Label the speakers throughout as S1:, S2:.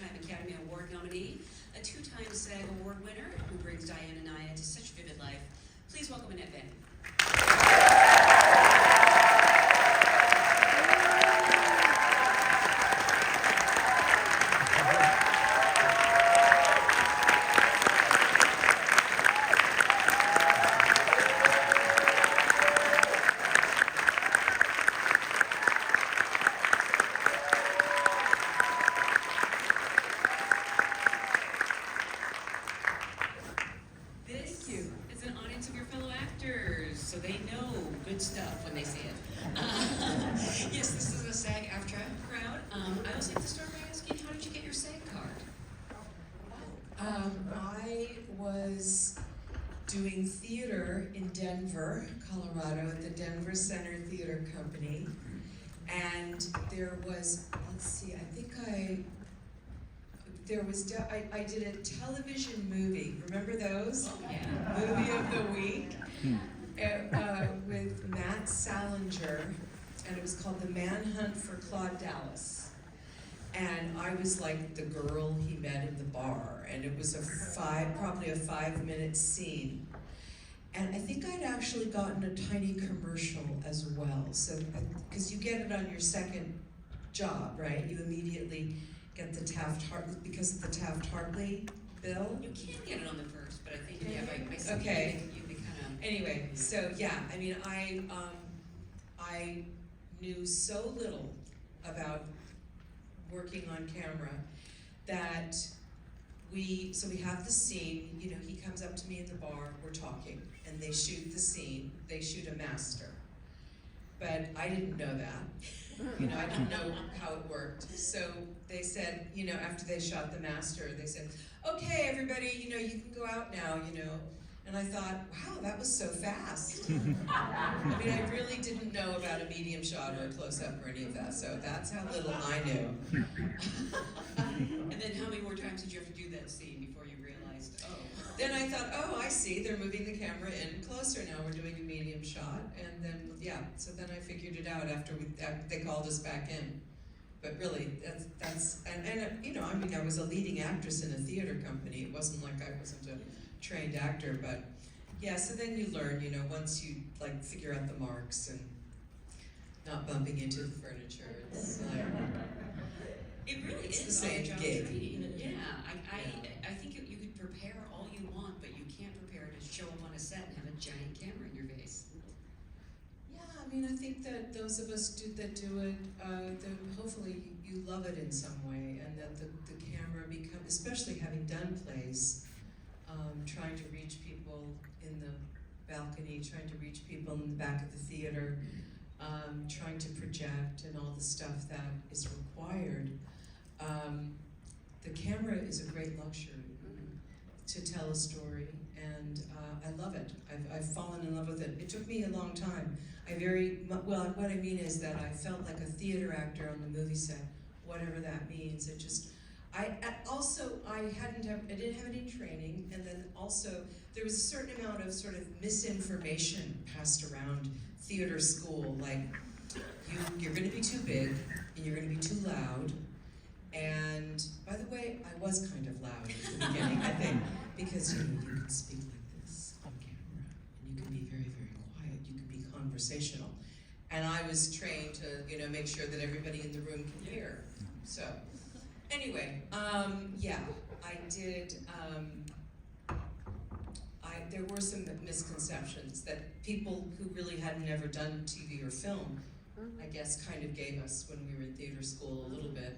S1: two-time Academy Award nominee, a two-time SAG Award winner, who brings Diane and Nyad to such vivid life. Please welcome Annette Bening. So they know good stuff when they see it. Yes, this is a SAG-AFTRA crowd. I also like to start by asking, how did you get your SAG card?
S2: I was doing theater in Denver, Colorado, at the Denver Center Theater Company. And there was, let's see, I did a television movie. Remember those?
S1: Oh, yeah.
S2: Movie of the week. With Matt Salinger, and it was called The Manhunt for Claude Dallas. And I was like the girl he met in the bar, and it was probably a 5-minute scene. And I think I'd actually gotten a tiny commercial as well, so, because you get it on your second job, right? You immediately get the Taft-Hartley, because of the Taft-Hartley bill.
S1: You can get it on the first, but I think, yeah, by some
S2: okay.
S1: you'd be kind of...
S2: Anyway, so yeah, I mean, I knew so little about working on camera that we have the scene, you know, he comes up to me in the bar, we're talking, and they shoot the scene, they shoot a master. But I didn't know that, you know, I didn't know how it worked. So they said, you know, after they shot the master, they said, okay, everybody, you know, you can go out now, you know. And I thought, wow, that was so fast. I mean, I really didn't know about a medium shot or a close-up or any of that, so that's how little I knew.
S1: And then how many more times did you have to do that scene before you realized, oh?
S2: Then I thought, oh, I see, they're moving the camera in closer now, we're doing a medium shot. And then, yeah, so then I figured it out after they called us back in. But really, and you know, I mean, I was a leading actress in a theater company. It wasn't like I wasn't a trained actor, but yeah, so then you learn, you know, once you like figure out the marks and not bumping into the furniture. It's like,
S1: it really is
S2: the same gig.
S1: Yeah, I think you could prepare all you want, but you can't prepare to show up on a set and have a giant camera in your face.
S2: Yeah, I mean, I think that those of us that do it, hopefully you love it in some way, and that the camera becomes, especially having done plays, trying to reach people in the balcony, trying to reach people in the back of the theater, trying to project and all the stuff that is required. The camera is a great luxury to tell a story, and I love it. I've fallen in love with it. It took me a long time. What I mean is that I felt like a theater actor on the movie set, whatever that means. It just, I didn't have any training, and then also there was a certain amount of sort of misinformation passed around theater school, like you're going to be too big, and you're going to be too loud, and by the way, I was kind of loud at the beginning, I think, because you know, you can speak like this on camera, and you can be very, very quiet, you can be conversational, and I was trained to, you know, make sure that everybody in the room can hear, so. Anyway, yeah, I did, there were some misconceptions that people who really had never done TV or film, I guess, kind of gave us when we were in theater school a little bit.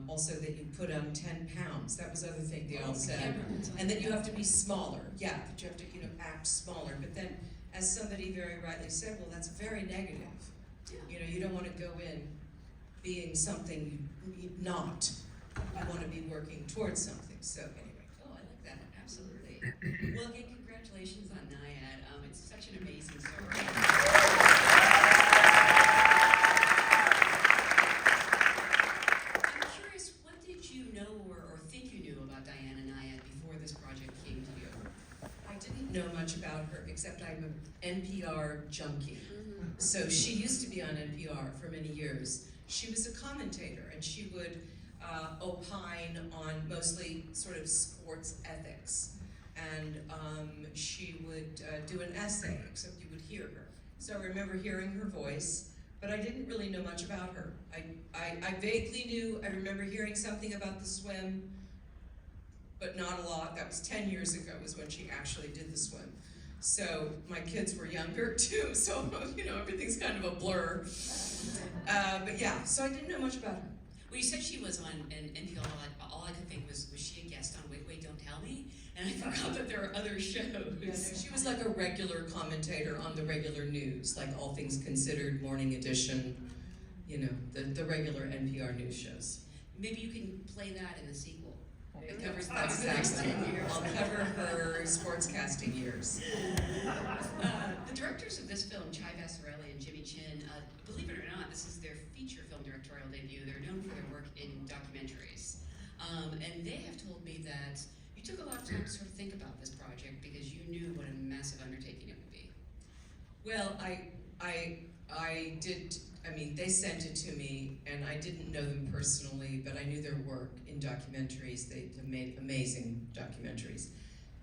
S2: Also that you put on 10 pounds, that was the other thing they all said. And that you have to be smaller, yeah, that you have to, you know, act smaller. But then, as somebody very rightly said, well, that's very negative. You know, you don't want to go in being something you not. You want to be working towards something, so anyway.
S1: Oh, I like that, absolutely. Well, again, congratulations on Nyad. It's such an amazing story. I'm curious, what did you know or think you knew about Diane and Nyad before this project came to you?
S2: I didn't know much about her, except I'm an NPR junkie. So she used to be on NPR for many years. She was a commentator, and she would opine on mostly sort of sports ethics. And she would do an essay, except you would hear her. So I remember hearing her voice, but I didn't really know much about her. I vaguely knew, I remember hearing something about the swim, but not a lot. That was 10 years ago was when she actually did the swim. So my kids were younger too, so everything's kind of a blur. But yeah, so I didn't know much about her.
S1: Well, you said she was on an NPR. All I could think was she a guest on Wait, Don't Tell Me? And I forgot that there are other shows.
S2: Yeah, no, she was like a regular commentator on the regular news, like All Things Considered, Morning Edition, the regular NPR news shows.
S1: Maybe you can play that in the sequel. It covers the
S2: Exactly.
S1: next 10 years.
S2: I'll cover her sportscasting years.
S1: The directors of this film, Chai Vassarelli and Jimmy Chin, believe it or not, this is their feature film directorial debut. They're known for their work in documentaries. And they have told me that you took a lot of time to sort of think about this project because you knew what a massive undertaking it would be.
S2: Well, I did, they sent it to me, and I didn't know them personally, but I knew their work in documentaries. They have made amazing documentaries.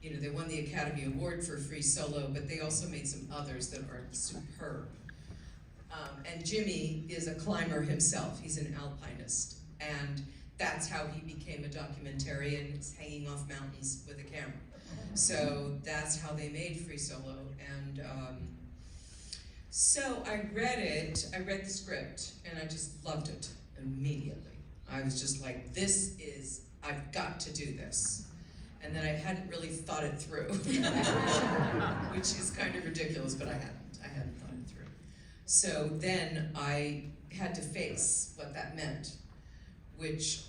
S2: They won the Academy Award for Free Solo, but they also made some others that are superb. And Jimmy is a climber himself. He's an alpinist, and that's how he became a documentarian, hanging off mountains with a camera. So that's how they made Free Solo, and so I read the script, and I just loved it immediately. I was just like, I've got to do this. And then I hadn't really thought it through, which is kind of ridiculous, but I hadn't thought it through. So then I had to face what that meant, which,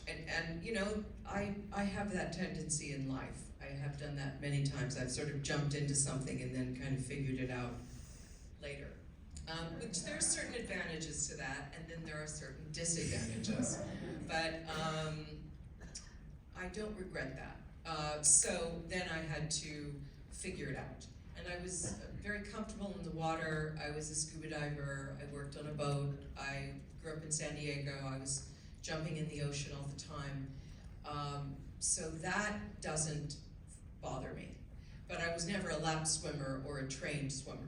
S2: I have that tendency in life. I have done that many times. I've sort of jumped into something and then kind of figured it out later. Which there are certain advantages to that, and then there are certain disadvantages. But I don't regret that. So then I had to figure it out. And I was very comfortable in the water. I was a scuba diver. I worked on a boat. I grew up in San Diego. I was jumping in the ocean all the time. So that doesn't bother me. But I was never a lap swimmer or a trained swimmer.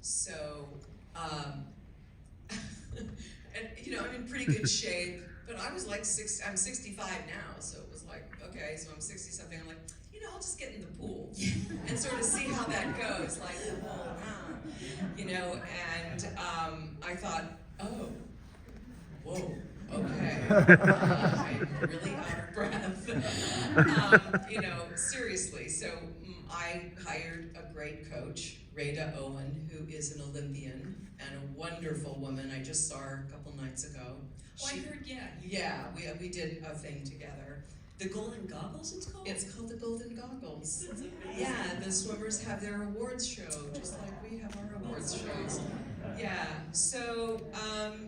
S2: So, and I'm in pretty good shape, but I was like I'm 65 now, so it was like, okay, so I'm 60 something, I'm like, I'll just get in the pool and sort of see how that goes, like, and I thought, oh, whoa, okay, I'm really out of breath, seriously, so I hired a great coach, Rada Owen, who is an Olympian and a wonderful woman. I just saw her a couple nights ago.
S1: Oh, I heard, yeah.
S2: Yeah, we did a thing together.
S1: The Golden Goggles, it's called?
S2: It's called the Golden Goggles. Yeah, the swimmers have their awards show, just like we have our awards shows. Yeah, so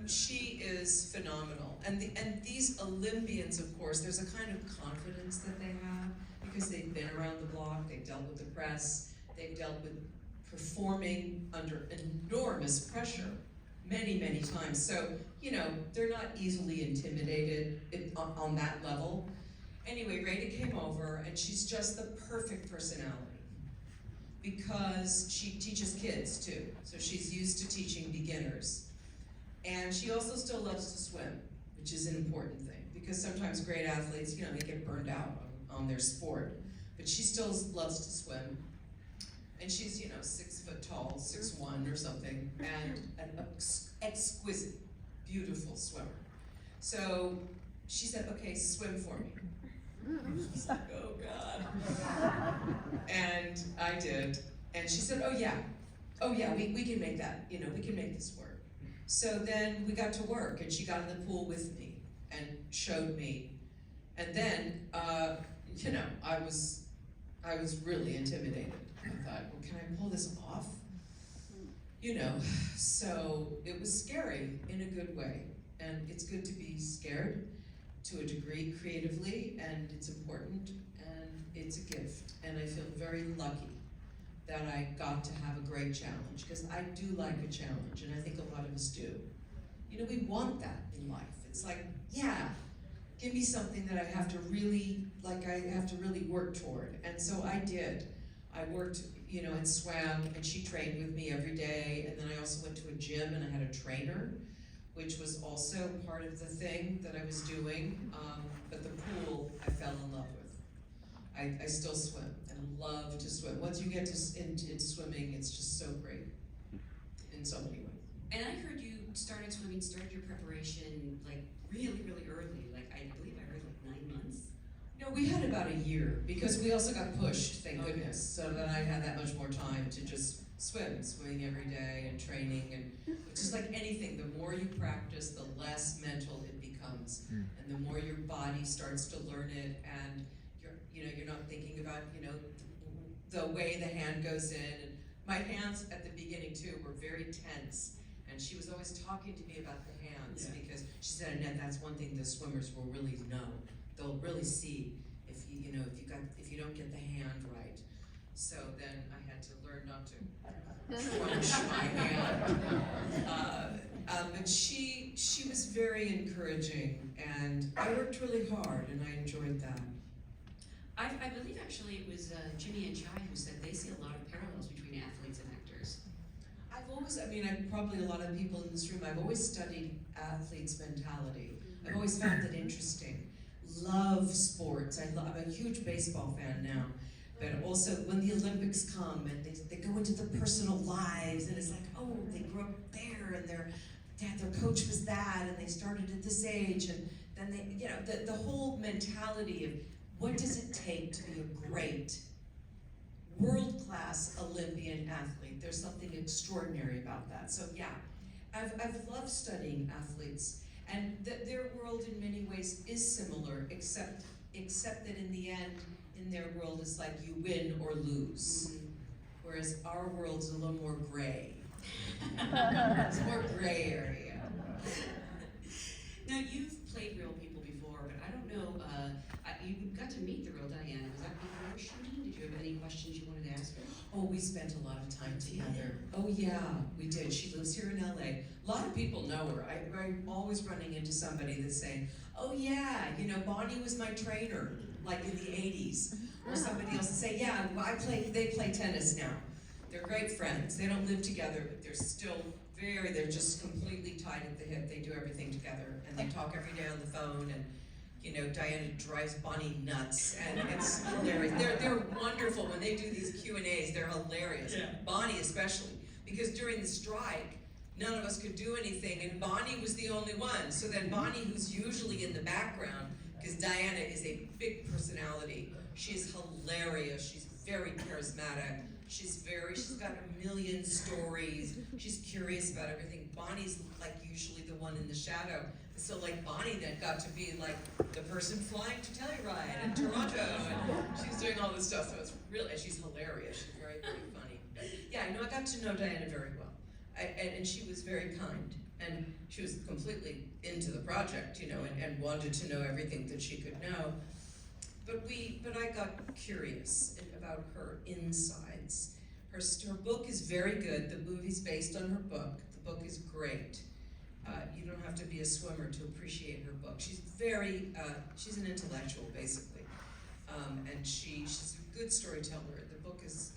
S2: she is phenomenal. And these Olympians, of course, there's a kind of confidence that they have because they've been around the block, they've dealt with the press, they've dealt with performing under enormous pressure many, many times. So, they're not easily intimidated on that level. Anyway, Rada came over, and she's just the perfect personality because she teaches kids too. So she's used to teaching beginners. And she also still loves to swim, which is an important thing because sometimes great athletes, they get burned out on their sport. But she still loves to swim. And she's, 6 foot tall, 6'1" or something, and an exquisite, beautiful swimmer. So she said, okay, swim for me. I was like, oh God. And I did. And she said, oh yeah, we can make that, we can make this work. So then we got to work, and she got in the pool with me and showed me. And then, I was really intimidated. I thought, well, can I pull this off? So it was scary in a good way. And it's good to be scared to a degree creatively, and it's important, and it's a gift. And I feel very lucky that I got to have a great challenge, because I do like a challenge, and I think a lot of us do. We want that in life. It's like, yeah, give me something that I have to really, work toward. And so I did. I worked, and swam, and she trained with me every day, and then I also went to a gym and I had a trainer, which was also part of the thing that I was doing, but the pool I fell in love with. I still swim and love to swim. Once you get into swimming, it's just so great in so many ways.
S1: And I heard you started your preparation like really, really early. Like I believe I heard like 9 months.
S2: No, we had about a year because we also got pushed, thank goodness. So then I had that much more time to just swimming every day and training, and just like anything, the more you practice, the less mental it becomes, and the more your body starts to learn it, and you're not thinking about the way the hand goes in. And my hands at the beginning too were very tense, and she was always talking to me about the hands because she said, Annette, that's one thing the swimmers will really know. They'll really see if you don't get the hand right. So then I had to learn not to crunch my hand. But she was very encouraging, and I worked really hard, and I enjoyed that.
S1: I believe actually it was Jimmy and Chai who said they see a lot of parallels between athletes and actors.
S2: Probably a lot of people in this room, I've always studied athletes' mentality. I've always found it interesting. Love sports. I'm a huge baseball fan now. But also when the Olympics come and they go into the personal lives, and it's like, oh, they grew up there, and their coach was that, and they started at this age, and then the whole mentality of what does it take to be a great, world-class Olympian athlete. There's something extraordinary about that. So yeah, I've loved studying athletes, and their world in many ways is similar, except that in the end, in their world, it's like you win or lose. Mm-hmm. Whereas our world's a little more gray. It's more gray area.
S1: Now, you've played real people before, but I don't know, you got to meet the real Diana. Was that before shooting? Did you have any questions you wanted to ask her?
S2: Oh, we spent a lot of time together. Oh yeah, we did. She lives here in LA. A lot of people know her. I'm always running into somebody that's saying, oh yeah, Bonnie was my trainer, like in the 80s. Or somebody else will say, yeah, they play tennis now. They're great friends. They don't live together, but they're just completely tied at the hip. They do everything together, and they talk every day on the phone, and Diana drives Bonnie nuts, and it's hilarious. They're wonderful when they do these Q&As. They're hilarious. Yeah. Bonnie especially, because during the strike, none of us could do anything, and Bonnie was the only one. So then Bonnie, who's usually in the background, because Diana is a big personality. She's hilarious. She's very charismatic. She's got a million stories. She's curious about everything. Bonnie's like usually the one in the shadow. So like Bonnie then got to be like the person flying to Telluride in Toronto, and she's doing all this stuff. So it's really, she's hilarious. She's very, very funny. But yeah, I got to know Diana very well, and she was very kind, and she was completely into the project, and wanted to know everything that she could know. But I got curious about her insides. Her book is very good. The movie's based on her book. The book is great. You don't have to be a swimmer to appreciate her book. She's she's an intellectual, basically. And she's a good storyteller. The book it's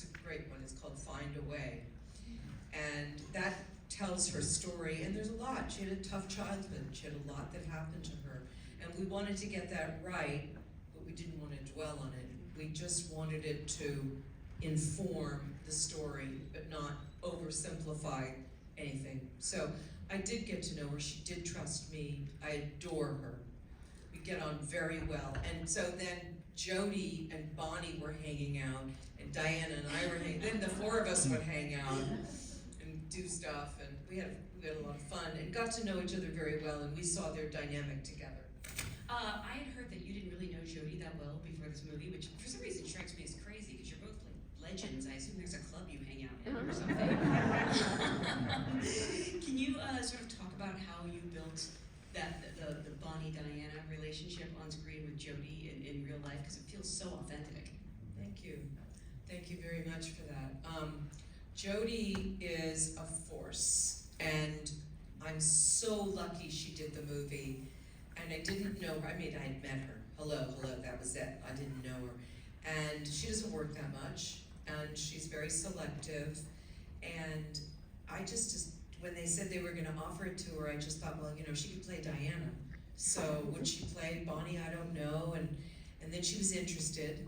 S2: a great one. It's called Find a Way. And that tells her story, and there's a lot. She had a tough childhood. She had a lot that happened to her. And we wanted to get that right, but we didn't want to dwell on it. We just wanted it to inform the story, but not oversimplify anything. So I did get to know her. She did trust me. I adore her. We get on very well. And so then Jody and Bonnie were hanging out, and Diana and I were hanging. Then the four of us would hang out and do stuff, and we had a lot of fun and got to know each other very well, and we saw their dynamic together.
S1: I had heard that you didn't really know Jody that well before this movie, which for some reason strikes me as crazy, because you're both like legends. I assume there's a club you hang out in or something. Can you sort of talk about how you built the Bonnie-Diana relationship on screen with Jody in real life, because it feels so authentic.
S2: Thank you. Thank you very much for that. Jody is a force, and I'm so lucky she did the movie. and I didn't know her. I mean, I had met her. Hello, that was it. I didn't know her. And she doesn't work that much, and she's very selective. And I just when they said they were gonna offer it to her, I just thought, well, you know, she could play Diana. So would she play Bonnie? I don't know. And then she was interested.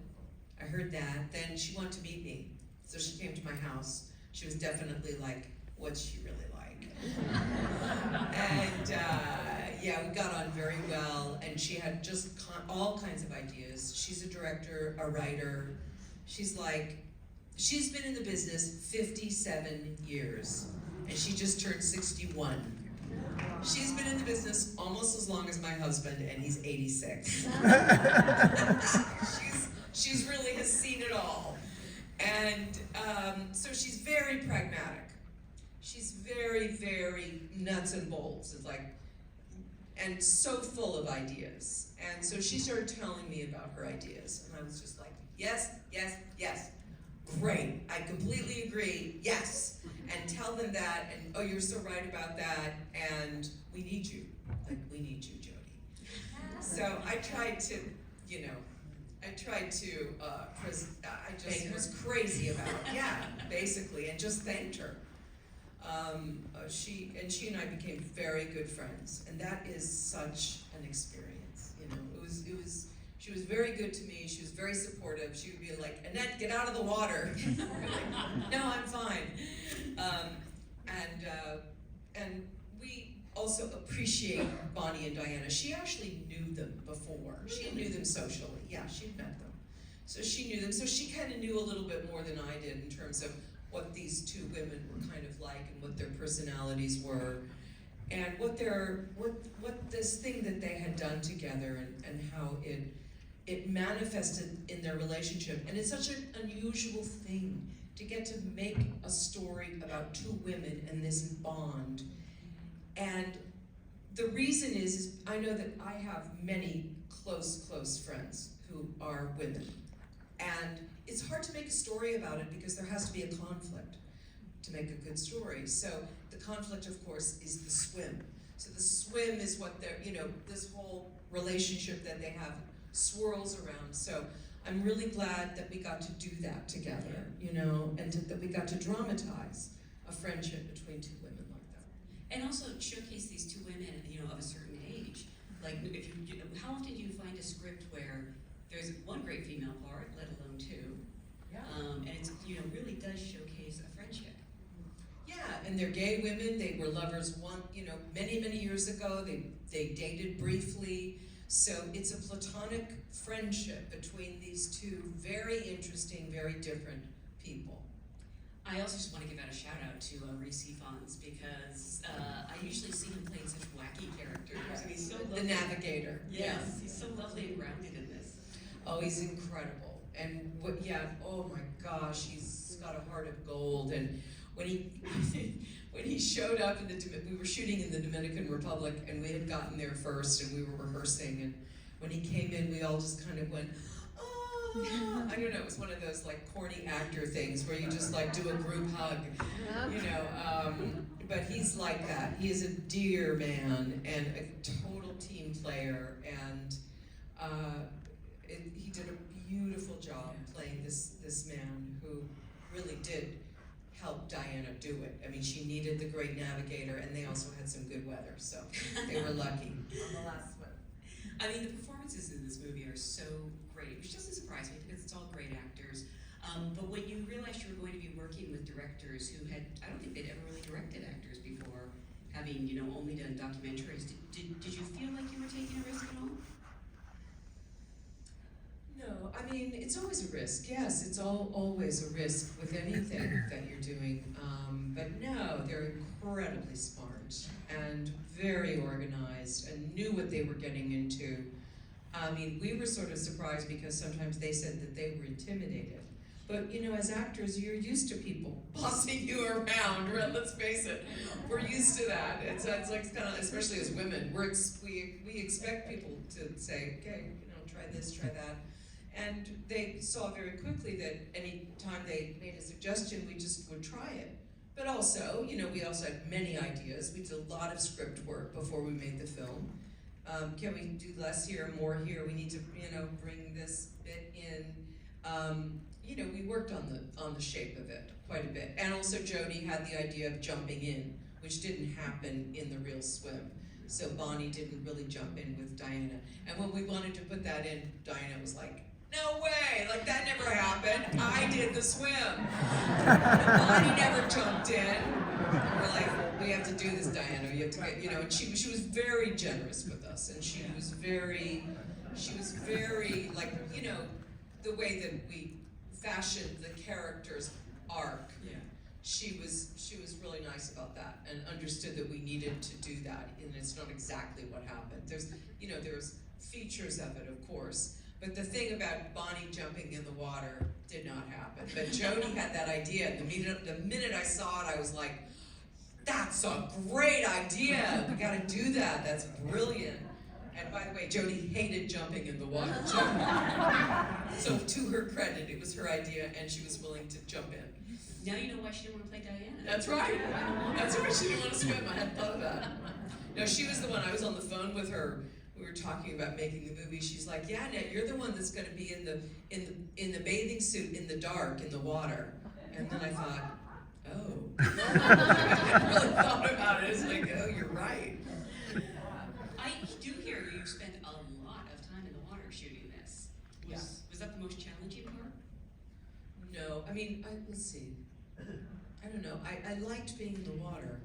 S2: I heard that. Then she wanted to meet me. So she came to my house. She was definitely like, what's she really like? And yeah, we got on very well, and she had just all kinds of ideas. She's a director, a writer. She's been in the business 57 years, and she just turned 61. She's been in the business almost as long as my husband, and he's 86. She's really has seen it all. And so she's very pragmatic. She's very, very nuts and bolts. It's like, and so full of ideas. And so she started telling me about her ideas. And I was just like, yes, yes, yes. Great, I completely agree, yes. And tell them that, and oh, you're so right about that, and we need you. Like, we need you, Jody. So I tried to, you know, I just was crazy about it, yeah, basically, and just thanked her. She and I became very good friends, and that is such an experience. You know, she was very good to me. She was very supportive. She would be like, Annette, get out of the water. Like, no, I'm fine. And we also appreciate Bonnie and Diana. She actually knew them before. She knew them socially. Yeah, she'd met them. So she knew them. So she kind of knew a little bit more than I did in terms of what these two women were kind of like and what their personalities were, and what this thing that they had done together, and how it manifested in their relationship. And it's such an unusual thing to get to make a story about two women and this bond. And the reason is I know that I have many close friends who are women. And it's hard to make a story about it because there has to be a conflict to make a good story. So the conflict, of course, is the swim. So the swim is what they're, you know, this whole relationship that they have swirls around. So I'm really glad that we got to do that together, you know, and that we got to dramatize a friendship between two women like that.
S1: And also showcase these two women, you know, of a certain age. Like, if you know, how often do you find a script where there's one great female part, let alone two?
S2: Yeah.
S1: And it's, you know, really does showcase a friendship.
S2: Yeah, and they're gay women. They were lovers many years ago. They dated briefly. So it's a platonic friendship between these two very interesting, very different people.
S1: I also just want to give out a shout out to Reese Fons, because I usually see him playing such wacky characters, and he's so lovely.
S2: The navigator.
S1: Yes, he's so lovely and grounded in this.
S2: Oh, he's incredible. And oh my gosh, he's got a heart of gold. And when he showed up we were shooting in the Dominican Republic, and we had gotten there first, and we were rehearsing, and when he came in, we all just kind of went, oh, I don't know, it was one of those like corny actor things where you just like do a group hug, you know, but he's like that. He is a dear man and a total team player, and he did a beautiful job playing this man who really did help Diana do it. I mean, she needed the great navigator, and they also had some good weather, so they were lucky on the last one.
S1: I mean, the performances in this movie are so great, which doesn't surprise me because it's all great actors. But when you realized you were going to be working with directors who I don't think they'd ever really directed actors before, having, you know, only done documentaries, did you feel like you were taking a risk at all?
S2: No, I mean, it's always a risk. Yes, it's always a risk with anything that you're doing. But no, they're incredibly smart and very organized and knew what they were getting into. I mean, we were sort of surprised because sometimes they said that they were intimidated. But, you know, as actors, you're used to people bossing you around, right? Let's face it. We're used to that. It's like kind of, especially as women, we expect people to say, okay, you know, try this, try that. And they saw very quickly that any time they made a suggestion, we just would try it. But also, you know, we also had many ideas. We did a lot of script work before we made the film. Can we do less here, more here? We need to, bring this bit in. We worked on the shape of it quite a bit. And also Jody had the idea of jumping in, which didn't happen in the real swim. So Bonnie didn't really jump in with Diana. And when we wanted to put that in, Diana was like, no way, like that never happened. I did the swim. Bonnie never jumped in. And we're like, well, we have to do this, Diana. You have to get, and she was very generous with us. And she was very like, the way that we fashioned the character's arc.
S3: Yeah.
S2: She was really nice about that and understood that we needed to do that, and it's not exactly what happened. There's features of it, of course, but the thing about Bonnie jumping in the water did not happen. But Jody had that idea, and the minute I saw it, I was like, that's a great idea, we gotta do that, that's brilliant. And by the way, Jody hated jumping in the water too. So to her credit, it was her idea, and she was willing to jump in.
S1: Now you know why she didn't want to play Diana.
S2: That's right. That's right. She didn't want to swim. I hadn't thought of that. No, she was the one. I was on the phone with her. We were talking about making the movie. She's like, "Yeah, Annette, you're the one that's going to be in the bathing suit in the dark in the water." And then I thought, oh, I hadn't really thought about it. It's like, oh, you're right.
S1: I do hear you spent a lot of time in the water shooting this. Was that the most challenging part?
S2: No, I mean, let's see. I don't know. I liked being in the water.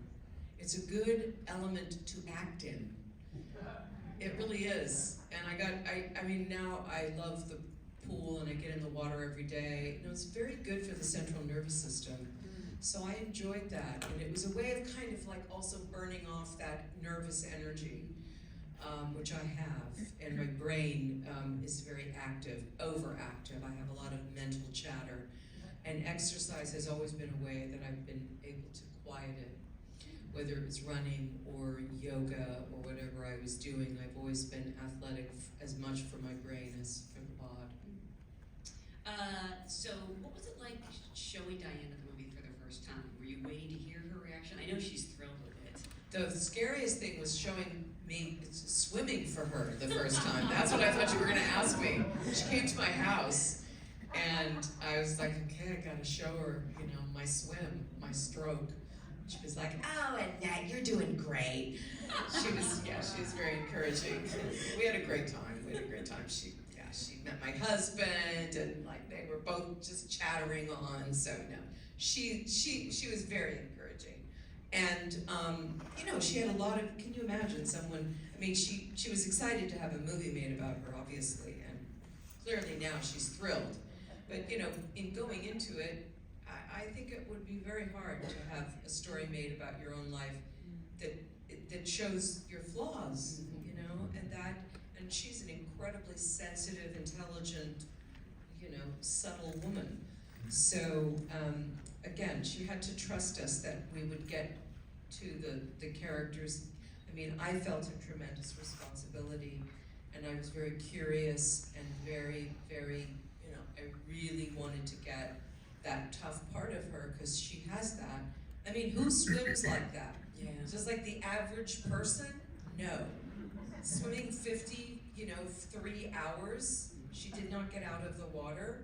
S2: It's a good element to act in. It really is. And now I love the pool and I get in the water every day. It's very good for the central nervous system. So I enjoyed that. And it was a way of kind of like also burning off that nervous energy, which I have. And my brain is very active, overactive. I have a lot of mental chatter. And exercise has always been a way that I've been able to quiet it. Whether it was running or yoga or whatever I was doing, I've always been athletic as much for my brain as for the bod.
S1: So what was it like showing Diana the movie for the first time? Were you waiting to hear her reaction? I know she's thrilled with it.
S2: The scariest thing was showing me swimming for her the first time. That's what I thought you were gonna ask me. She came to my house and I was like, okay, I gotta show her, my swim, my stroke. She was like, oh, Annette, you're doing great. She was very encouraging. We had a great time. She met my husband, and like they were both just chattering on. So no, she was very encouraging, and she had a lot of. Can you imagine someone? I mean, she was excited to have a movie made about her, obviously, and clearly now she's thrilled. But in going into it, I think it would be very hard to have a story made about your own life that shows your flaws, and she's an incredibly sensitive, intelligent, subtle woman. So again, she had to trust us that we would get to the characters. I mean, I felt a tremendous responsibility, and I was very curious and very, very, I really wanted to get that tough part of her, because she has that. I mean, who swims like that?
S1: Yeah.
S2: Just like the average person? No. Swimming 3 hours, she did not get out of the water,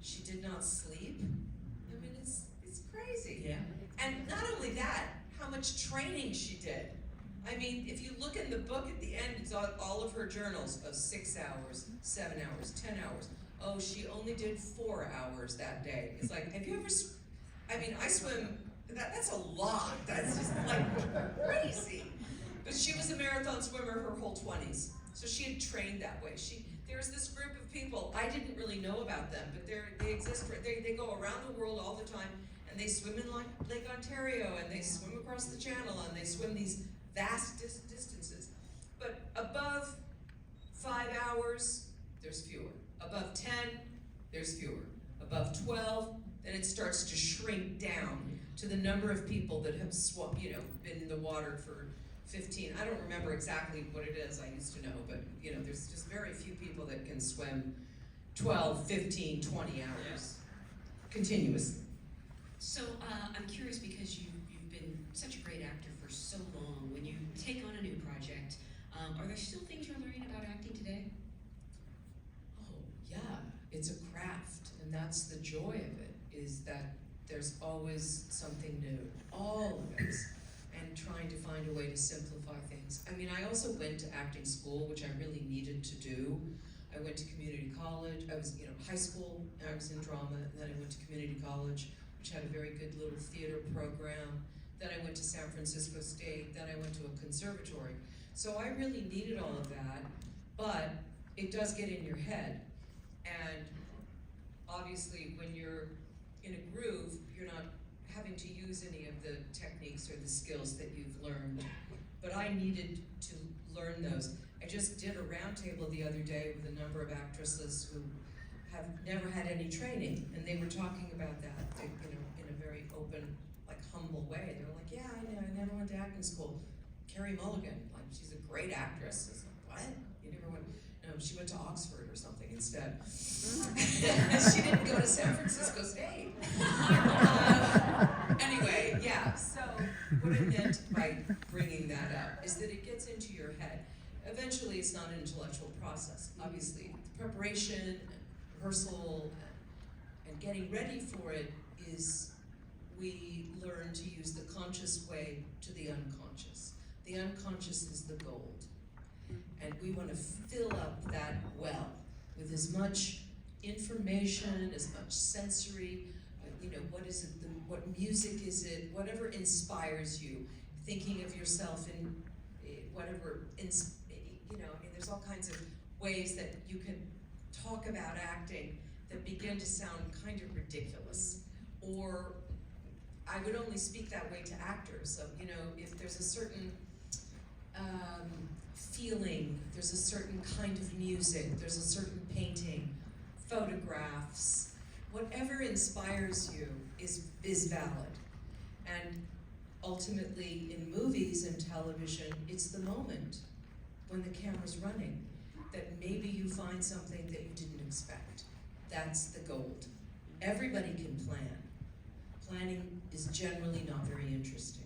S2: she did not sleep. I mean, it's crazy.
S3: Yeah.
S2: And not only that, how much training she did. I mean, if you look in the book at the end, it's all of her journals of 6 hours, 7 hours, 10 hours. Oh, she only did 4 hours that day. It's like, have you ever, I swim, that's a lot. That's just like crazy. But she was a marathon swimmer her whole 20s. So she had trained that way. There's this group of people, I didn't really know about them, but they exist, they go around the world all the time, and they swim in Lake Ontario, and they swim across the channel, and they swim these vast distances. But above 5 hours, there's fewer. Above 10, there's fewer. Above 12, then it starts to shrink down to the number of people that have been in the water for 15. I don't remember exactly what it is. I used to know, but there's just very few people that can swim 12, 15, 20 hours continuously.
S1: So I'm curious, because you've been such a great actor for so long. When you take on a new project, Are there still things you're learning about acting today?
S2: Oh, yeah, it's a craft, and that's the joy of it, is that there's always something new, all of us, and trying to find a way to simplify things. I mean, I also went to acting school, which I really needed to do. I went to community college, I was, high school, I was in drama, and then I went to community college, which had a very good little theater program. Then I went to San Francisco State, then I went to a conservatory. So I really needed all of that, but it does get in your head. And obviously when you're in a groove, you're not having to use any of the techniques or the skills that you've learned. But I needed to learn those. I just did a roundtable the other day with a number of actresses who have never had any training, and they were talking about that, in a very open, humble way. They were like, yeah, I never went to acting school. Carrie Mulligan, she's a great actress. I was like, what? You never went? No, she went to Oxford or something instead. She didn't go to San Francisco State. Anyway, yeah, so what I meant by bringing that up is that it gets into your head. Eventually, it's not an intellectual process. Obviously, the preparation, and rehearsal, and getting ready for it is, we learn to use the conscious way to the unconscious. The unconscious is the gold. And we want to fill up that well with as much information, as much sensory, what is it, what music is it, whatever inspires you, thinking of yourself in whatever, there's all kinds of ways that you can talk about acting that begin to sound kind of ridiculous. Or I would only speak that way to actors. So, if there's a certain feeling, there's a certain kind of music, there's a certain painting, photographs, whatever inspires you is valid. And ultimately, in movies and television, it's the moment when the camera's running that maybe you find something that you didn't expect. That's the gold. Everybody can plan. Planning is generally not very interesting.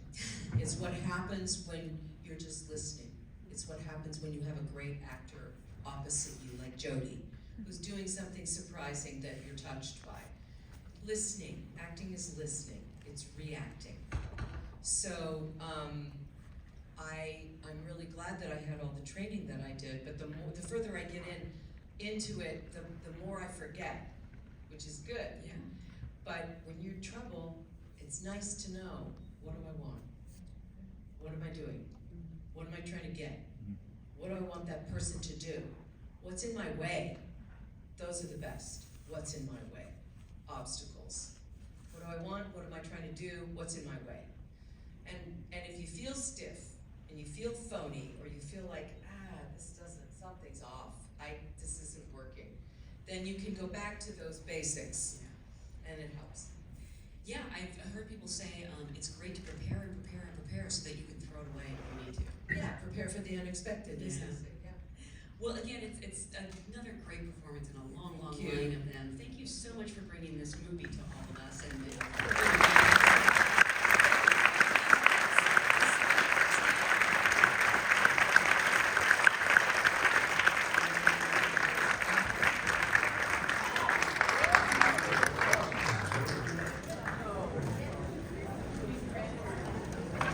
S2: It's what happens when you're just listening. It's what happens when you have a great actor opposite you, like Jodie, who's doing something surprising that you're touched by. Listening, acting is listening, it's reacting. So I'm really glad that I had all the training that I did, but the further I get into it, the more I forget, which is good.
S1: Yeah.
S2: But when you're in trouble, it's nice to know, what do I want? What am I doing? What am I trying to get? What do I want that person to do? What's in my way? Those are the best. What's in my way? Obstacles. What do I want? What am I trying to do? What's in my way? And if you feel stiff, and you feel phony, or you feel like, something's off, this isn't working, then you can go back to those basics. And it helps.
S1: Yeah, I've heard people say it's great to prepare and prepare and prepare so that you can throw it away if you need to.
S2: Yeah, prepare for the unexpected,
S1: Yeah.
S2: isn't it? Yeah.
S1: Well, again, it's another great performance and a long, long
S2: Thank you.
S1: line of them. Thank you so much for bringing this movie to all of us. And